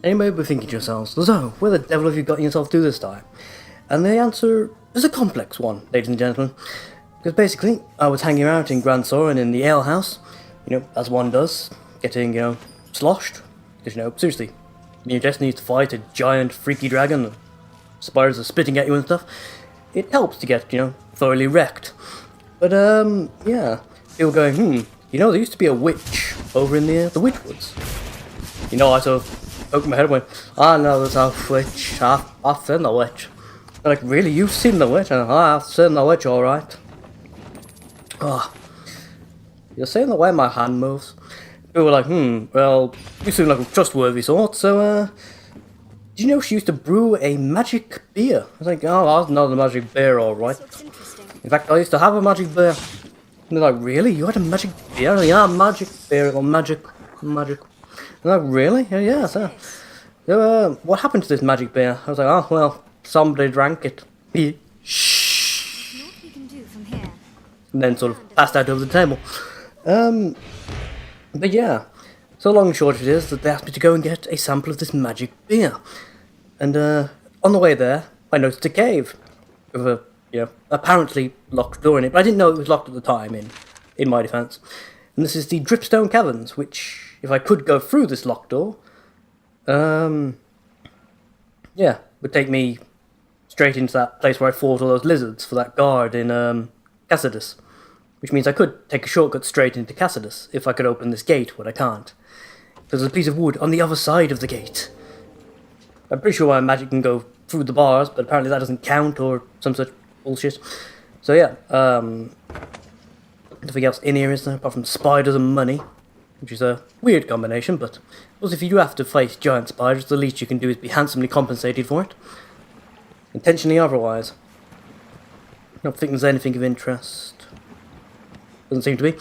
And you may be thinking to yourselves, so, where the devil have you gotten yourself to this time? And the answer is a complex one, ladies and gentlemen. Because basically, I was hanging out in Grand Soren in the alehouse, as one does, getting, sloshed. Because, seriously, you just need to fight a giant freaky dragon, and spiders are spitting at you and stuff. It helps to get, thoroughly wrecked. But, yeah, people going, there used to be a witch over in the Witchwoods. I sort of poked my head and went, no, there's a witch. I've seen the witch. They're like, really? You've seen the witch? And I've seen the witch, alright. You're saying the way my hand moves. People were like, well, you seem like a trustworthy sort, so, do you know she used to brew a magic beer? I was like, oh, that's not a magic beer, alright. In fact, I used to have a magic beer. And they're like, really? You had a magic beer? Yeah, magic beer, or magic. And they're like, really? Yeah, so. What happened to this magic beer? I was like, oh, well, somebody drank it. Shh. What we can do from here? And then sort of passed out over the table. But yeah, so long and short it is that they asked me to go and get a sample of this magic beer. And on the way there, I noticed a cave with a, apparently locked door in it, but I didn't know it was locked at the time, in my defence. And this is the Dripstone Caverns, which, if I could go through this locked door, would take me straight into that place where I fought all those lizards for that guard in Cassidus. Which means I could take a shortcut straight into Cassidus if I could open this gate, but I can't. There's a piece of wood on the other side of the gate. I'm pretty sure my magic can go through the bars, but apparently that doesn't count or some such bullshit. So yeah, nothing else in here is there apart from spiders and money, which is a weird combination, but if you do have to fight giant spiders, the least you can do is be handsomely compensated for it. Intentionally otherwise. I don't think there's anything of interest. Doesn't seem to be.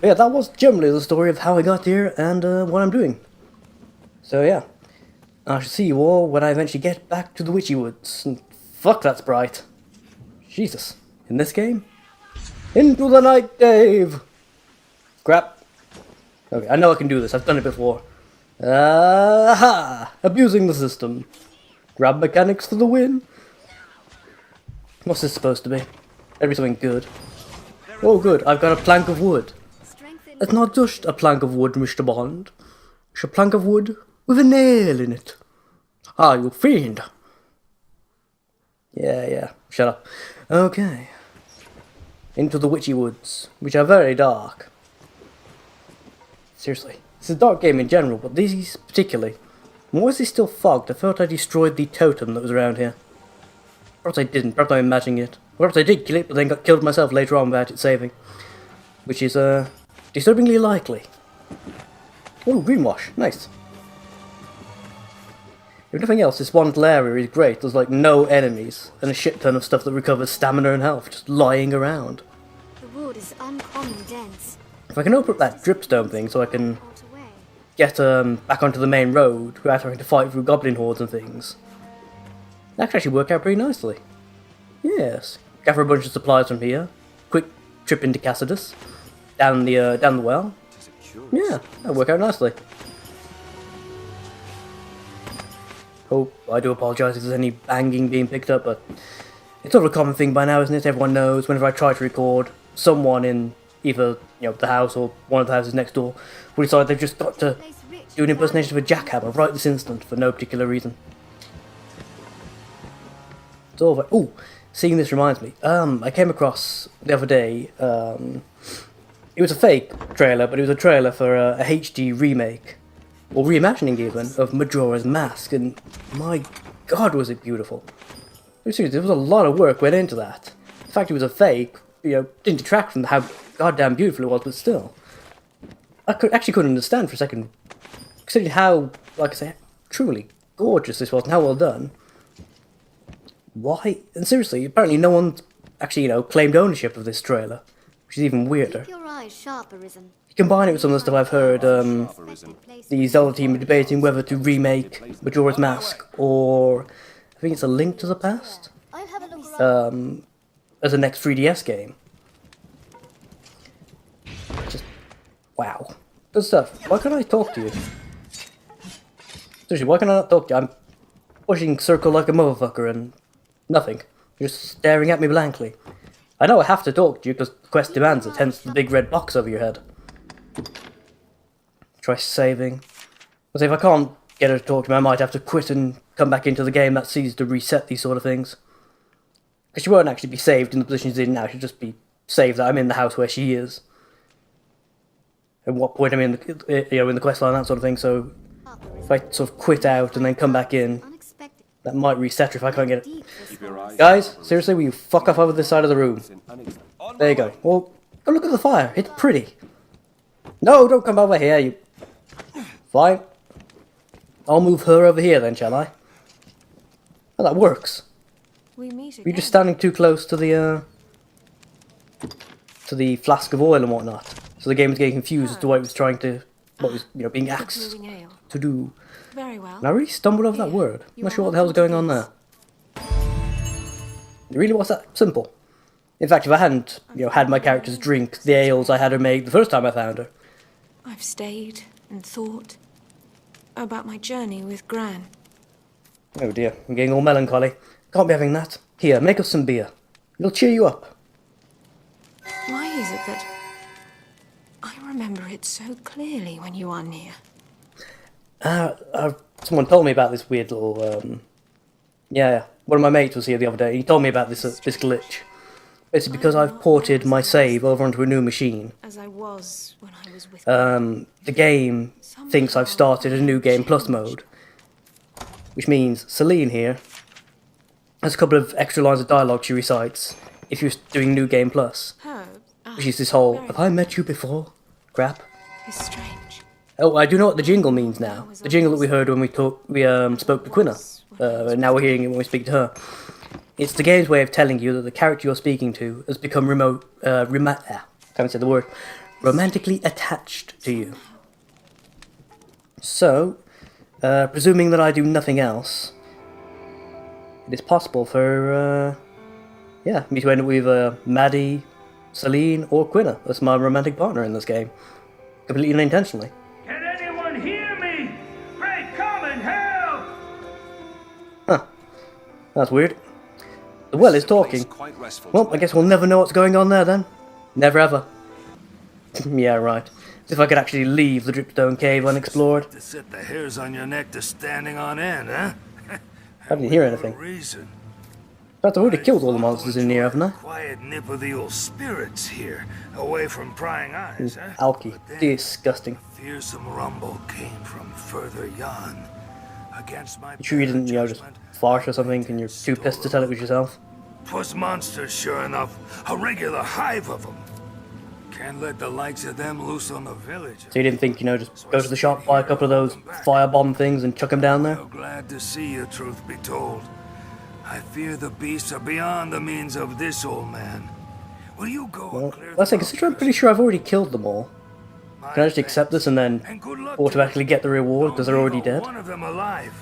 But yeah, that was generally the story of how I got here and what I'm doing. So yeah, I shall see you all when I eventually get back to the Witchy Woods. And fuck, that's bright. Jesus. In this game? Into the night, Dave! Crap. Okay, I know I can do this. I've done it before. Aha! Abusing the system. Grab mechanics for the win. What's this supposed to be? Better be something good. Oh good, I've got a plank of wood. It's not just a plank of wood, Mr. Bond. It's a plank of wood with a nail in it. Ah, you fiend. Yeah, shut up. Okay. Into the Witchy Woods, which are very dark. Seriously, it's a dark game in general, but these particularly. Why is this still fogged? I thought I destroyed the totem that was around here. Perhaps I didn't, perhaps I'm imagining it. Perhaps I did kill it, but then got killed myself later on without it saving. Which is, disturbingly likely. Oh, greenwash. Nice. If nothing else, this one little area is great. There's like no enemies, and a shit ton of stuff that recovers stamina and health just lying around. The wood is uncommon dense. If I can open up that dripstone thing so I can get back onto the main road without having to fight through goblin hordes and things, that could actually work out pretty nicely. Yes. Gather a bunch of supplies from here. Quick trip into Cassidus. Down the well. Yeah, that'll work out nicely. Oh, I do apologise if there's any banging being picked up, but it's sort of a common thing by now, isn't it? Everyone knows whenever I try to record, someone in either, the house or one of the houses next door will decide they've just got to do an impersonation of a jackhammer right this instant for no particular reason. It's all very... Ooh, seeing this reminds me. I came across the other day, it was a fake trailer, but it was a trailer for a HD remake, or reimagining even, of Majora's Mask, and my god was it beautiful. Seriously, there was a lot of work went into that. The fact it was a fake, didn't detract from how goddamn beautiful it was, but still. I couldn't understand for a second, considering how, like I say, truly gorgeous this was and how well done. Why? And seriously, apparently no one actually, claimed ownership of this trailer, which is even weirder. Keep your eyes sharp, Arisen. You combine it with some of the stuff I've heard, the Zelda team are debating whether to remake Majora's Mask, or I think it's A Link to the Past, as a next 3DS game. Just, wow. Good stuff. Why can't I talk to you? Seriously, why can I not talk to you? I'm pushing circle like a motherfucker and nothing. You're just staring at me blankly. I know I have to talk to you because the quest demands it, hence the big red box over your head. Try saving. Because if I can't get her to talk to me, I might have to quit and come back into the game. That's easy to reset these sort of things. Because she won't actually be saved in the position she's in now. She'll just be saved that I'm in the house where she is. At what point I'm in the, in the quest line, that sort of thing. So if I sort of quit out and then come back in, that might reset her if I can't get it. Guys, seriously, will you fuck off over this side of the room? There you go. Well, go look at the fire. It's pretty. No, don't come over here, you... Fine. I'll move her over here then, shall I? Oh, that works. You're just standing too close to the flask of oil and whatnot. So the game was getting confused as to what it was trying to... what was, being asked to do. Very well. And I really stumbled over that word. I'm not sure what the hell's going on there. It really was that simple. In fact, if I hadn't, had my characters drink the ales I had her make the first time I found her. I've stayed and thought about my journey with Gran. Oh dear, I'm getting all melancholy. Can't be having that. Here, make us some beer. It'll cheer you up. Why is it that I remember it so clearly when you are near? Someone told me about this weird little, one of my mates was here the other day. He told me about this glitch. It's because I've ported my save over onto a new machine. As I was when I was with the game thinks I've started a new game plus mode, which means Celine here has a couple of extra lines of dialogue she recites if you're doing new game plus, which is this whole "have I met you before?" crap. It's strange. Oh, I do know what the jingle means now. The jingle that we heard when we spoke to Quina. And now we're hearing it when we speak to her. It's the game's way of telling you that the character you're speaking to has become can't say the word, romantically attached to you. So, presuming that I do nothing else, it is possible for, me to end up with Maddie, Celine, or Quina as my romantic partner in this game. Completely unintentionally. Can anyone hear me? Pray come and help! Huh. That's weird. The well is talking. Well, I guess we'll never know what's going on there then. Never ever. Yeah, right. As if I could actually leave the Dripstone Cave unexplored. To set the hairs on your neck to standing on end, huh? I didn't hear anything. In fact, I've already killed all the monsters in here, haven't I? Quiet nip of the old spirits here, away from prying eyes, huh? Alky. Disgusting. Fearsome rumble came from further yon. Against my You sure you didn't, just fart or something and you're too pissed to tell it was yourself? 'Twas monsters, sure enough. A regular hive of them. Can't let the likes of them loose on the village. So you didn't think, just go to the shop, buy a couple of those firebomb things and chuck them down there? So glad to see you, truth be told. I fear the beasts are beyond the means of this old man. Will you go and clear Let's say, considering I'm pretty sure I've already killed them all. Can I just accept this and then automatically get the reward because they're already dead? One of them alive.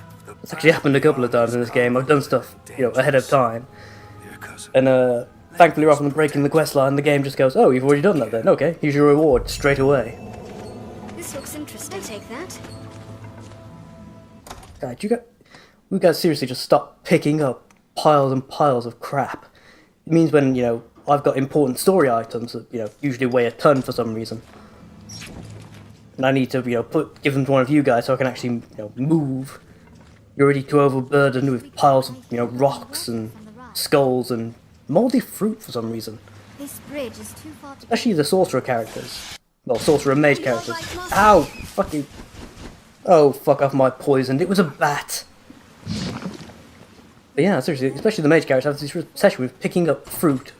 It's actually happened a couple of times in this game. I've done stuff, ahead of time. And, thankfully, rather than breaking the quest line, the game just goes, "Oh, you've already done that then. Okay, here's your reward straight away." This looks interesting. I'll take that. God, we guys seriously just stop picking up piles and piles of crap. It means when, I've got important story items that, usually weigh a ton for some reason. And I need to, give them to one of you guys so I can actually, move. You're already too overburdened with piles of, rocks and skulls and moldy fruit for some reason. This bridge is too far to... Especially the sorcerer characters. Well, sorcerer and mage characters. Ow! Fuck you. Oh, fuck off my poisoned. It was a bat. But yeah, seriously, especially the mage characters have this obsession with picking up fruit.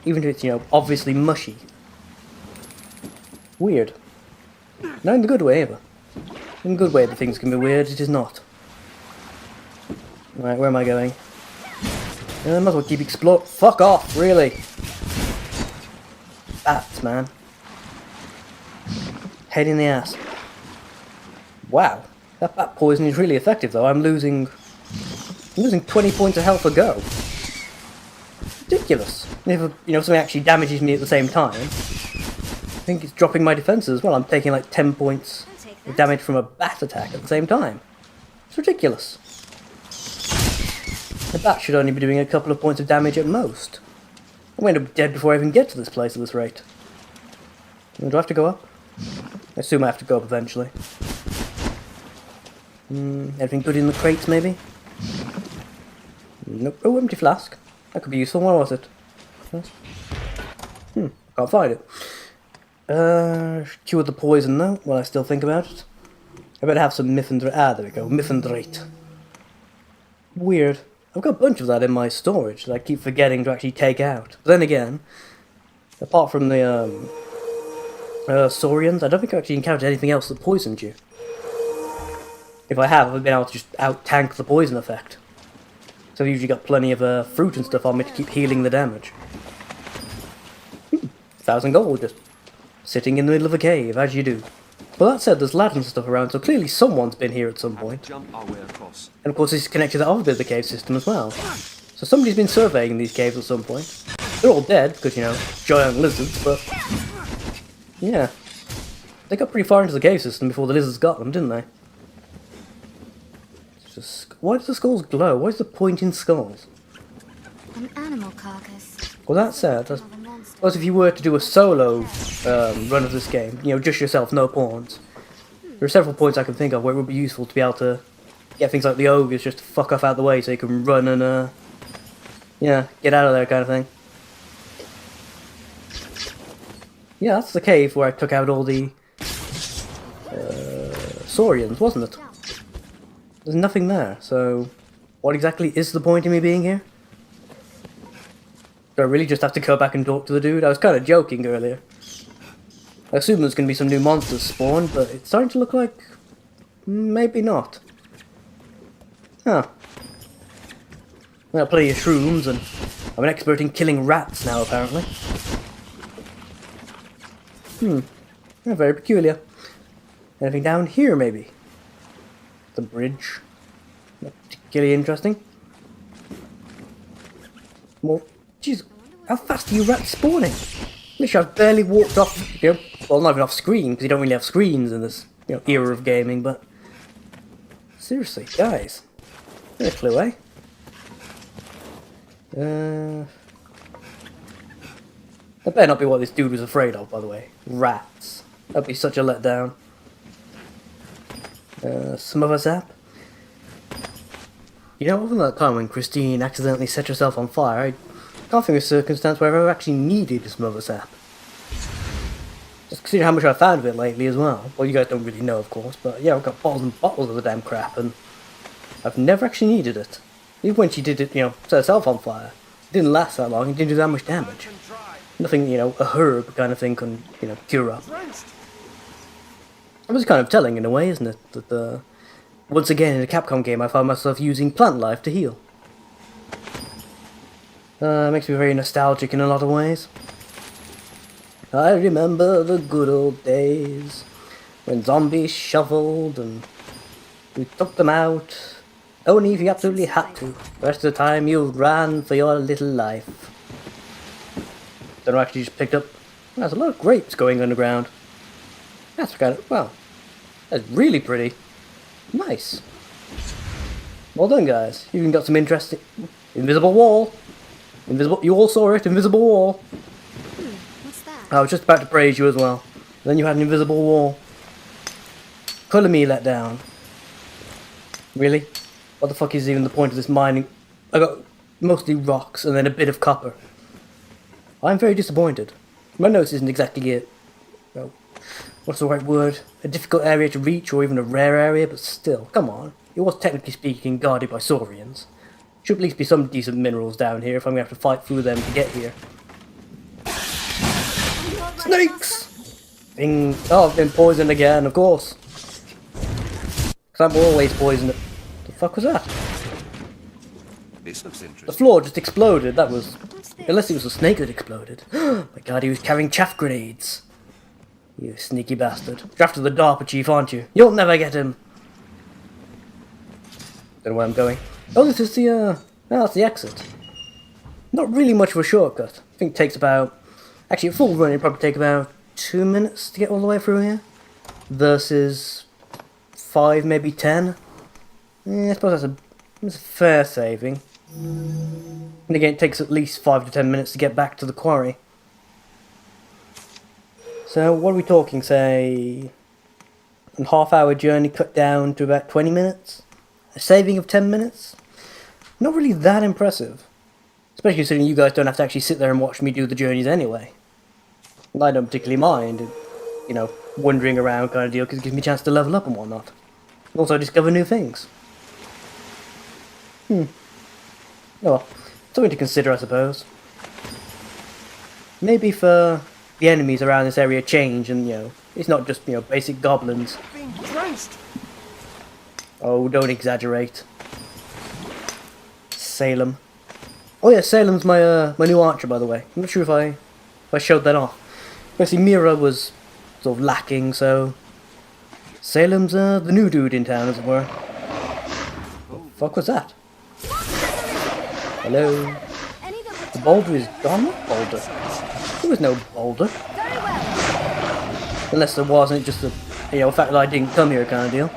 Even if it's, obviously mushy. Weird. Not in the good way, either. In the good way that things can be weird, it is not. Right, where am I going? I might as well keep exploring. Fuck off, really. Bats, man. Head in the ass. Wow. That bat poison is really effective, though. I'm losing 20 points of health a go. Ridiculous. And if, something actually damages me at the same time, I think it's dropping my defenses as well. I'm taking like 10 points of damage from a bat attack at the same time. It's ridiculous. The bat should only be doing a couple of points of damage at most. I'm going to be dead before I even get to this place at this rate. Do I have to go up? I assume I have to go up eventually. Anything good in the crates, maybe? Nope. Oh, empty flask. That could be useful. What was it? Can't find it. Cure the poison though, while I still think about it. I better have some mithendrate. Ah, there we go. Mithendrate. Weird. I've got a bunch of that in my storage that I keep forgetting to actually take out. But then again, apart from the saurians, I don't think I've actually encountered anything else that poisoned you. If I have, I've been able to just out-tank the poison effect. So I've usually got plenty of fruit and stuff on me to keep healing the damage. 1,000 gold just sitting in the middle of a cave, as you do. Well, that said, there's ladders and stuff around, so clearly someone's been here at some point. And of course, it's connected to the other bit of the cave system as well. So somebody's been surveying these caves at some point. They're all dead, because, you know, giant lizards, but... yeah. They got pretty far into the cave system before the lizards got them, didn't they? It's just... why do the skulls glow? Why is the point in skulls? An animal carcass. Well, that said, I suppose if you were to do a solo run of this game, you know, just yourself, no pawns, there are several points I can think of where it would be useful to be able to get things like the ogres just to fuck off out of the way so you can run and, yeah, get out of there kind of thing. Yeah, that's the cave where I took out all the saurians, wasn't it? There's nothing there, so what exactly is the point in me being here? Do I really just have to go back and talk to the dude? I was kind of joking earlier. I assume there's going to be some new monsters spawned, but it's starting to look like... maybe not. Huh. I got plenty of shrooms, and I'm an expert in killing rats now, apparently. Yeah, very peculiar. Anything down here, maybe? The bridge. Not particularly interesting. More... jeez, how fast are you rats spawning? Literally, I've barely walked off, you know, well, not even off screen, because you don't really have screens in this, you know, era of gaming, but... seriously, guys. They're a clue, eh? That better not be what this dude was afraid of, by the way. Rats. That'd be such a letdown. Smother sap. You know, other than that time when Christine accidentally set herself on fire, I can't think of a circumstance where I've ever actually needed smother sap. Just consider how much I've found of it lately as well. Well, you guys don't really know, of course, but yeah, I've got bottles and bottles of the damn crap, and I've never actually needed it. Even when she did it, you know, set herself on fire, it didn't last that long, it didn't do that much damage. Nothing, you know, a herb kind of thing can, you know, cure up. It was kind of telling in a way, isn't it? That, once again in a Capcom game I found myself using plant life to heal. Makes me very nostalgic in a lot of ways. I remember the good old days when zombies shuffled and we took them out. Only if you absolutely had to. The rest of the time you ran for your little life. Then I actually just picked up... there's a lot of grapes going underground. That's kind of... wow. That's really pretty. Nice. Well done, guys. You even got some interesting... invisible wall. Invisible... you all saw it. Invisible wall. What's that? I was just about to praise you as well. And then you had an invisible wall. Colour me let down. Really? What the fuck is even the point of this mining? I got mostly rocks and then a bit of copper. I'm very disappointed. My nose isn't exactly well, what's the right word? A difficult area to reach or even a rare area, but still, come on. It was technically speaking guarded by saurians. Should at least be some decent minerals down here if I'm going to have to fight through them to get here. Snakes! Oh, I've been poisoned again, of course. Because I'm always poisoned. The fuck was that? This looks interesting. The floor just exploded, that was... unless it was a snake that exploded. My god, he was carrying chaff grenades. You sneaky bastard. You're after the DARPA chief, aren't you? You'll never get him. Don't know where I'm going. Oh, this is the, oh, that's the exit. Not really much of a shortcut. I think it takes about... actually, a full run, it'd probably take about 2 minutes to get all the way through here. Versus 5, maybe 10. I suppose that's a fair saving. And again, it takes at least 5 to 10 minutes to get back to the quarry. So, what are we talking, say... a half-hour journey cut down to about 20 minutes? A saving of 10 minutes? Not really that impressive. Especially considering you guys don't have to actually sit there and watch me do the journeys anyway. And I don't particularly mind, you know, wandering around kind of deal, because it gives me a chance to level up and whatnot. And also discover new things. Oh well, something to consider, I suppose. Maybe if the enemies around this area change and, you know, it's not just, you know, basic goblins. Being drenched. Oh, don't exaggerate. Salem. Oh yeah, Salem's my my new archer, by the way. I'm not sure if I showed that off. Basically, Mira was sort of lacking, so Salem's the new dude in town, as it were. What the fuck was that? Hello. The boulder is gone? Boulder. There was no boulder. Unless there wasn't, just the, you know, fact that I didn't come here kind of deal.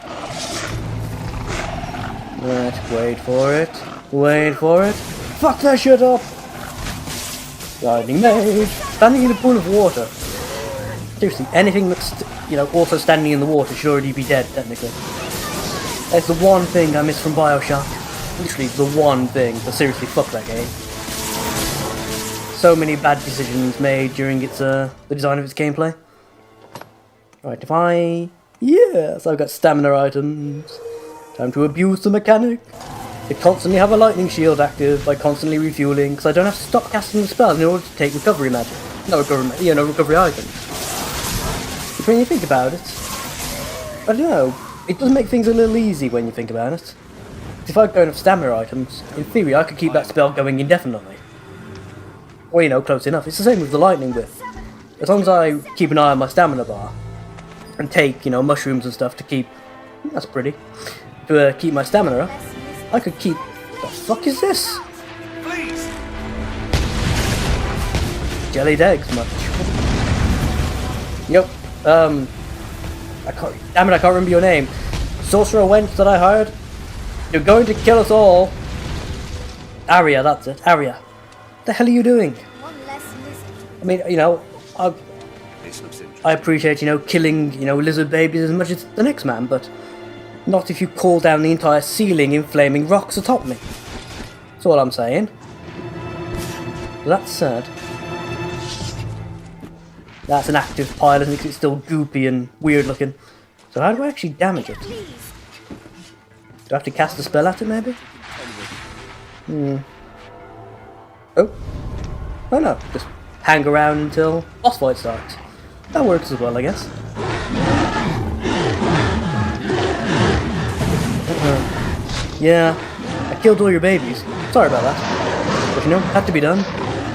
Right, wait for it. Wait for it. Fuck that shit up! Lightning mage! Standing in a pool of water. Seriously, anything that's, you know, also standing in the water should already be dead, technically. That's the one thing I miss from Bioshock. Literally, the one thing. But seriously, fuck that game. So many bad decisions made during its, the design of its gameplay. Right, if I... Yes, I've got stamina items. Time to abuse the mechanic. I constantly have a lightning shield active by constantly refueling, because I don't have to stop casting the spell in order to take recovery magic. No recovery, you know, recovery items. But when you think about it, I don't know, it does make things a little easy when you think about it. If I don't have stamina items, in theory I could keep that spell going indefinitely. Or, you know, close enough. It's the same with the lightning bit. As long as I keep an eye on my stamina bar, and take, you know, mushrooms and stuff to keep... That's pretty. To keep my stamina up, I could keep... The fuck is this? Please. Jellied eggs, much. Yep. I can't... Damn it, I can't remember your name. Sorcerer wench that I hired? You're going to kill us all. Arya, that's it. Arya. What the hell are you doing? One less lizard. I mean, you know, This looks interesting. I appreciate, you know, killing, you know, lizard babies as much as the next man, but not if you call down the entire ceiling in flaming rocks atop me. That's all I'm saying. That's sad. That's an active pile, isn't it? 'Cause it's still goopy and weird looking. So how do I actually damage it? Do I have to cast a spell at it, maybe? Oh. Oh no, just hang around until boss fight starts. That works as well, I guess. Yeah, I killed all your babies. Sorry about that. But you know, had to be done.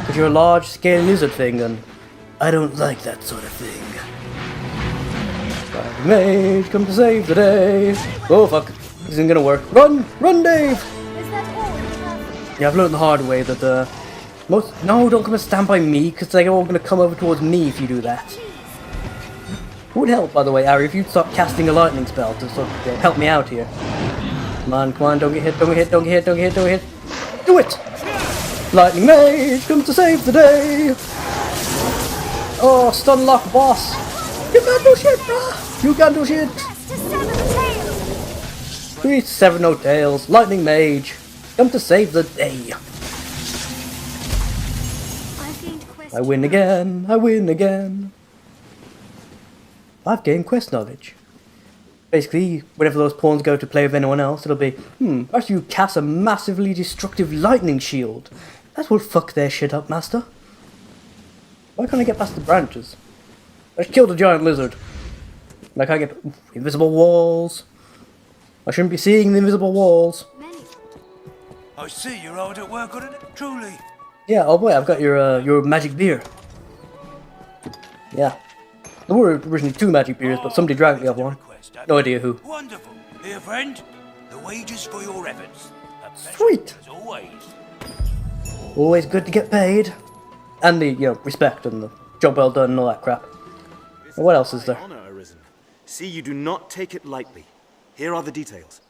Because you're a large-scale lizard thing, and I don't like that sort of thing. Mage, come to save the day. Oh fuck, this isn't gonna work. Run! Run, Dave! Is that all you have? Yeah, I've learned the hard way that, No, don't come and stand by me, because they're all gonna come over towards me if you do that. It would help, by the way, Ari, if you'd stop casting a lightning spell to sort of help me out here. Come on, don't get hit, don't get hit, don't get hit, don't get hit, don't get hit. Do it! Lightning Mage comes to save the day! Oh, stun lock boss! You can't do shit, bruh! You can't do shit! That's to sever the tail. Sweet seven no tails, Lightning Mage, come to save the day. I've gained quest. I win again, I win again. I've gained quest knowledge. Basically, whenever those pawns go to play with anyone else, it'll be, after you cast a massively destructive lightning shield, that will fuck their shit up, master. Why can't I get past the branches? I just killed a giant lizard. And I can't get... invisible walls. I shouldn't be seeing the invisible walls. Many. I see you're hard at work on it, truly. Yeah, oh boy, I've got your magic beer. Yeah. There were originally 2 magic beers, but somebody drank the other one. No idea who. Wonderful. Dear friend, the wages for your efforts. A pleasure, Sweet. as always. Always good to get paid. And the, you know, respect and the job well done and all that crap. And what else is there? Honor arisen. See, you do not take it lightly. Here are the details.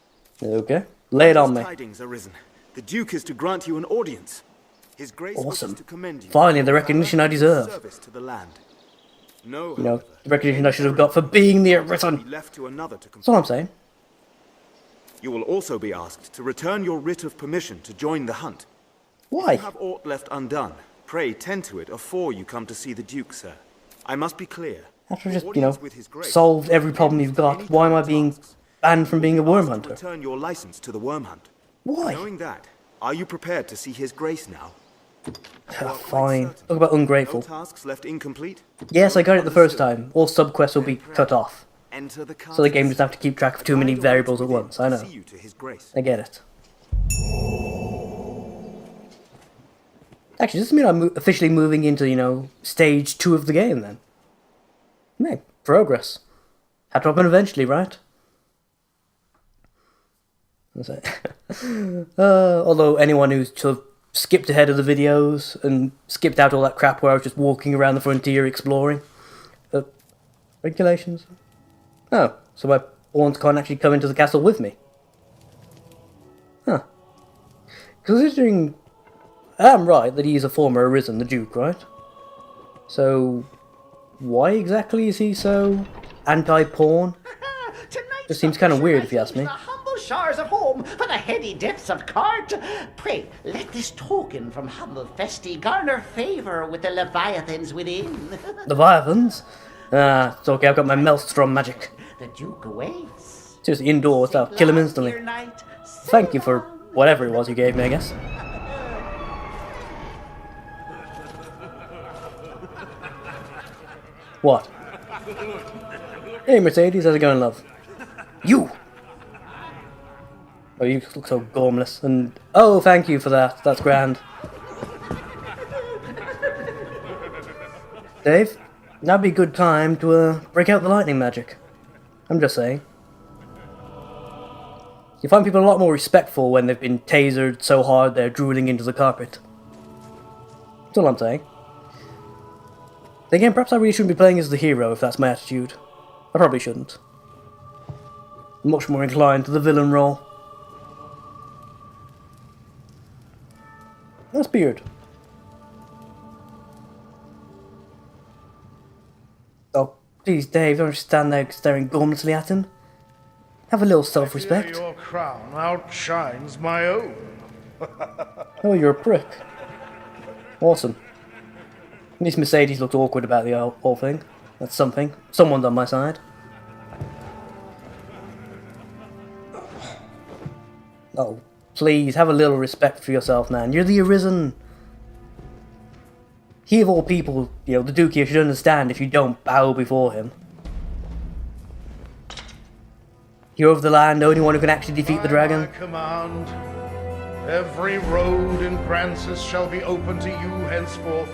Okay. Lay it on me. Tidings arisen. The Duke is to grant you an audience. His Grace Awesome. wishes to commend you. Finally, the recognition I deserve. Service to the land. No, You know, the recognition I should have got for being the Arisen. be left to another to That's all I'm saying. You will also be asked to return your writ of permission to join the hunt. Why? If you have aught left undone, pray tend to it afore you come to see the Duke, sir. I must be clear. After I just, Your you know, audience with His Grace solved every problem you've got, why am I being banned from being a worm asked to hunter? return your license to the worm hunt. Why? Knowing that, are you prepared to see His Grace now? Fine. Talk about No ungrateful. tasks left incomplete? Yes, I got it the first time. All subquests will be cut off. Enter the So the game doesn't have to keep track of too many variables at once. I know. See you to His Grace. I get it. Actually, does this mean I'm officially moving into, you know, stage 2 of the game then? No, progress. Had to happen eventually, right? That's it. Although anyone who's sort of skipped ahead of the videos and skipped out all that crap where I was just walking around the frontier exploring. Regulations? Oh, so my pawns can't actually come into the castle with me. Huh. Considering I'm right that he's a former Arisen, the Duke, right? So, why exactly is he so anti-pawn? Just seems kind of weird if you ask me. The humble shores of home for the heady depths of court. Pray, let this token from humble Festi garner favour with the Leviathans within. Leviathans? Ah, it's okay, I've got my Maelstrom magic. The Duke awaits. Seriously, indoors, I'll kill him instantly. Dear knight, Thank you for whatever it was you gave me, I guess. What? Hey Mercedes, how's it going, love? You! Oh, you look so gormless, and... Oh, thank you for that, that's grand. Dave, that'd be a good time to, break out the lightning magic. I'm just saying. You find people a lot more respectful when they've been tasered so hard they're drooling into the carpet. That's all I'm saying. Then again, perhaps I really shouldn't be playing as the hero if that's my attitude. I probably shouldn't. I'm much more inclined to the villain role. That's Beard. Oh, please, Dave, don't just stand there staring gormlessly at him. Have a little self-respect. Your crown outshines my own. Oh, you're a prick. Awesome. At least Mercedes looked awkward about the whole thing. That's something. Someone's on my side. Oh, please, have a little respect for yourself, man. You're the Arisen. He of all people, you know, the Duke here should understand if you don't bow before him. Hero of the land, only one who can actually defeat the dragon. By my command, every road in Grancis shall be open to you henceforth.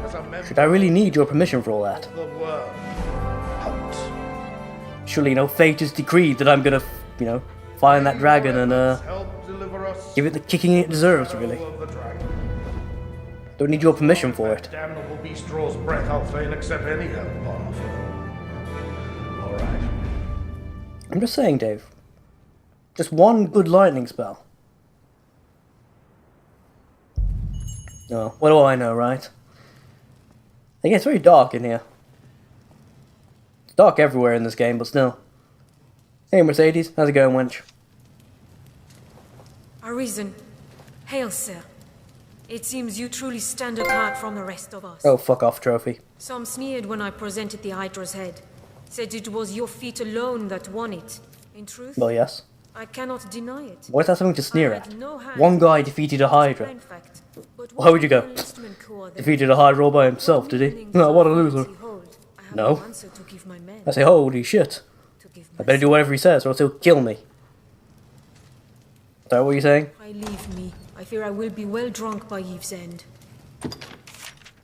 As a member Should I really need your permission for all that? of the worm hunt. Surely, you know, fate has decreed that I'm gonna, you know, find that dragon and, Help deliver us give it the kicking it deserves, really. of the dragon. Don't need your permission for it. Damnable beast draws breath, I'll fain accept any help upon offer. Alright. I'm just saying, Dave. Just one good lightning spell. Oh, what do I know, right? I guess it's very dark in here. It's dark everywhere in this game, but still. Hey Mercedes, how's it going, wench? Arisen. Hail, sir. It seems you truly stand apart from the rest of us. Oh, fuck off, trophy. Some sneered when I presented the Hydra's head. Said it was your feat alone that won it. In truth, Well, yes. I cannot deny it. Why is that something to sneer I at? had no hand One guy defeated a Hydra. plain fact. But How would you go? what instrument corps then? Defeated a Hydra all by himself, did he? Meaning Oh, what a to loser. hold, I have No. no answer to give my men, I say, holy shit. to give I better do myself. whatever he says, or else he'll kill me. Is that what you're saying? I leave me. I fear I will be well drunk by eve's end.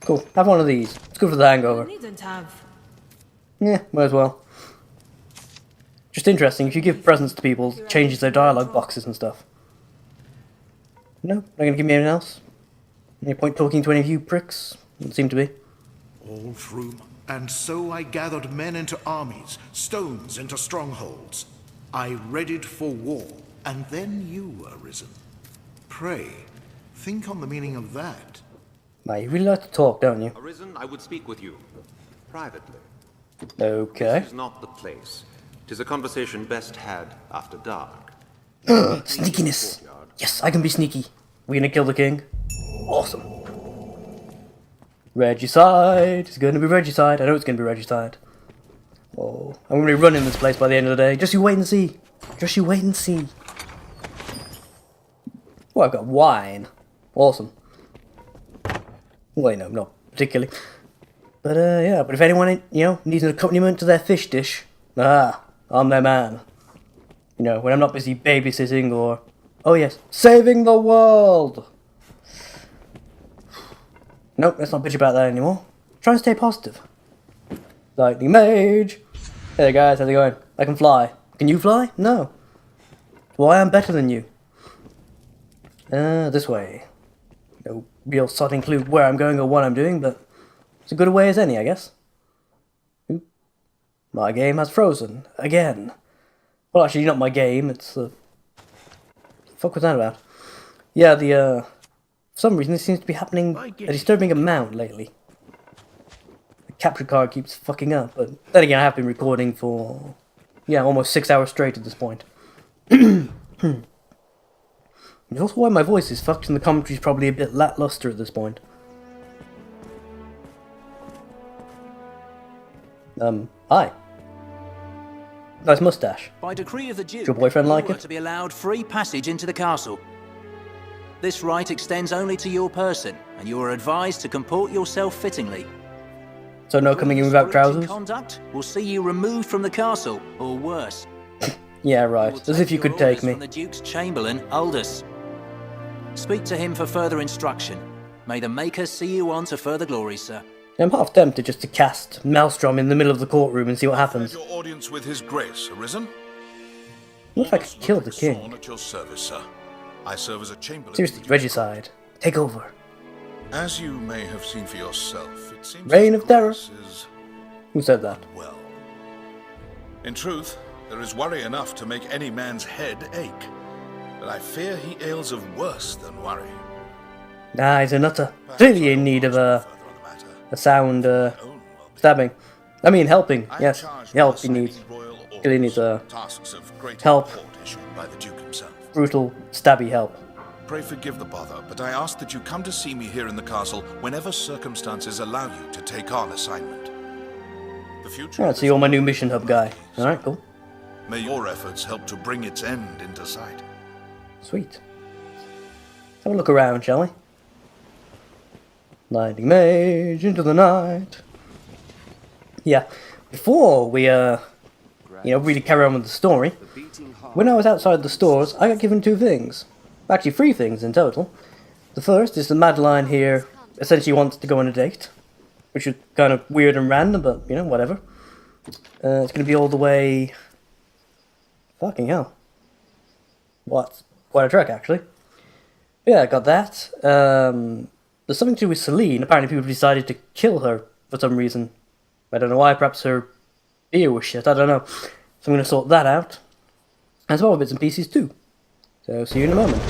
Cool. Have one of these. It's good for the I hangover. needn't have. Yeah, might as well. Just interesting, if you give presents to people, it changes their dialogue boxes and stuff. No? Not gonna give me anything else? Any point talking to any of you pricks? Doesn't seem to be. All through, and so I gathered men into armies, stones into strongholds. I readied for war, and then you were risen. Pray, think on the meaning of that. Now, you really like to talk, don't you? Arisen, I would speak with you. Privately. Okay. This is not the place. 'Tis a conversation best had after dark. Sneakiness. Yes, I can be sneaky. We gonna kill the king? Awesome. Regicide. It's gonna be regicide. I know it's gonna be regicide. Oh, I'm gonna be running this place by the end of the day. Just you wait and see. Just you wait and see. Oh, I've got wine. Awesome. Wait, no, not particularly. But, yeah, but if anyone, needs an accompaniment to their fish dish, I'm their man. You know, when I'm not busy babysitting or, oh yes, saving the world! Nope, let's not bitch about that anymore. Try and stay positive. Lightning Mage! Hey guys, how's it going? I can fly. Can you fly? No. Well, I am better than you. This way. No real solid clue where I'm going or what I'm doing, but it's as good a way as any, I guess. Oop. My game has frozen. Again. Well, actually, not my game, it's the fuck was that about? Yeah, for some reason, this seems to be happening a disturbing amount lately. The capture card keeps fucking up, but then again, I have been recording for, yeah, almost 6 hours straight at this point. It's also why my voice is fucked and the commentary's probably a bit lackluster at this point. Hi. Nice mustache. By decree of the Duke, Your boyfriend like you are it? to be allowed free passage into the castle. This right extends only to your person, and you are advised to comport yourself fittingly. So no coming in without trousers? Conduct will see you removed from the castle, or worse. Yeah, right. As if you could take me. From the Duke's Chamberlain, Aldous. Speak to him for further instruction. May the Maker see you on to further glories, sir. I'm half tempted just to cast Maelstrom in the middle of the courtroom and see what happens. Your audience with His Grace, Arisen. What if I could kill the king? At your service, sir. I serve as a chamberlain. Seriously, regicide. Take over. As you may have seen for yourself, it seems Reign of Terror. is Who said that? well. In truth, there is worry enough to make any man's head ache. But I fear he ails of worse than worry. Nah, he's a nutter. Clearly in need of a sound stabbing. I mean, helping. Yes, help he needs. Clearly needs help. By the Duke himself. Brutal, stabby help. Pray forgive the bother, but I ask that you come to see me here in the castle whenever circumstances allow you to take on assignment. The future. Alright, so you're my new mission hub guy. Alright, cool. May your efforts help to bring its end into sight. Sweet. Have a look around, shall we? Lightning Mage into the night. Yeah, before we, really carry on with the story, when I was outside the stores, I got given 2 things. Actually, 3 things in total. The first is that Madeline here essentially wants to go on a date, which is kind of weird and random, but, whatever. It's going to be all the way... Fucking hell. What? Quite a trek, actually. Yeah, I got that. There's something to do with Celine. Apparently people decided to kill her for some reason. I don't know why, perhaps her ear was shit, I don't know. So I'm going to sort that out. And some other bits and pieces too. So, see you in a moment.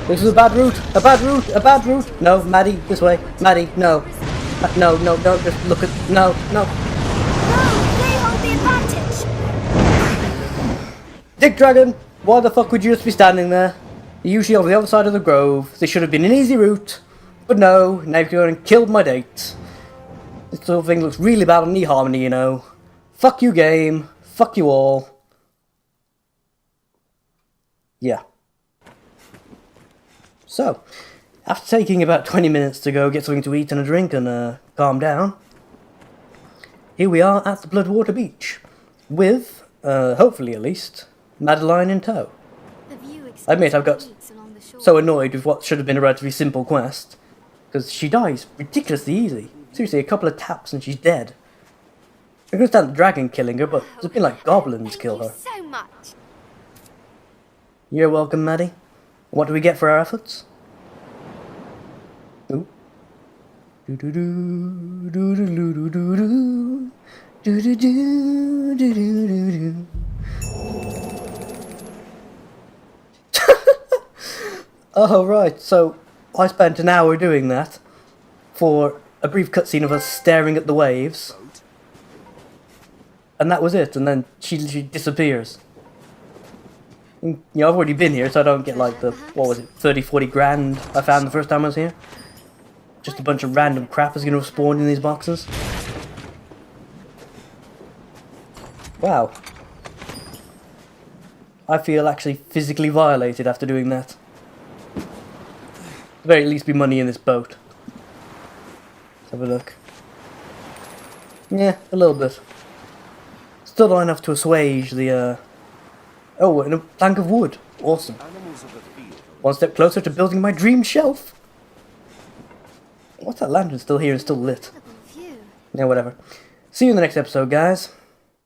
This is a bad route! A bad route! A bad route! No, Maddie, this way. Maddie, no. No, just look at... No. No, they hold the advantage. Dick Dragon! Why the fuck would you just be standing there? You're usually on the other side of the grove. This should have been an easy route. But no, now you've gone and killed my date. This sort of thing looks really bad on eHarmony, Fuck you, game. Fuck you all. Yeah. So, after taking about 20 minutes to go get something to eat and a drink and calm down, here we are at the Bloodwater Beach, with, hopefully at least, Madeline in tow. I admit I've got so annoyed with what should have been a relatively simple quest, because she dies ridiculously easy. Seriously, a couple of taps and she's dead. I can understand the dragon killing her, but it's been like goblins kill her. So much. You're welcome, Maddie. What do we get for our efforts? Ooh. Do do do do do do do do do do do do do do. Oh, right, so I spent an hour doing that for a brief cutscene of us staring at the waves. And that was it, and then she disappears. And, you know, I've already been here, so I don't get like the, what was it, 30, 40 grand I found the first time I was here. Just a bunch of random crap is going to have spawned in these boxes. Wow. I feel actually physically violated after doing that. At the very least be money in this boat. Let's have a look. Yeah, a little bit. Still not enough to assuage the, Oh, and a plank of wood. Awesome. One step closer to building my dream shelf. What's that lantern still here and still lit? Yeah, whatever. See you in the next episode, guys.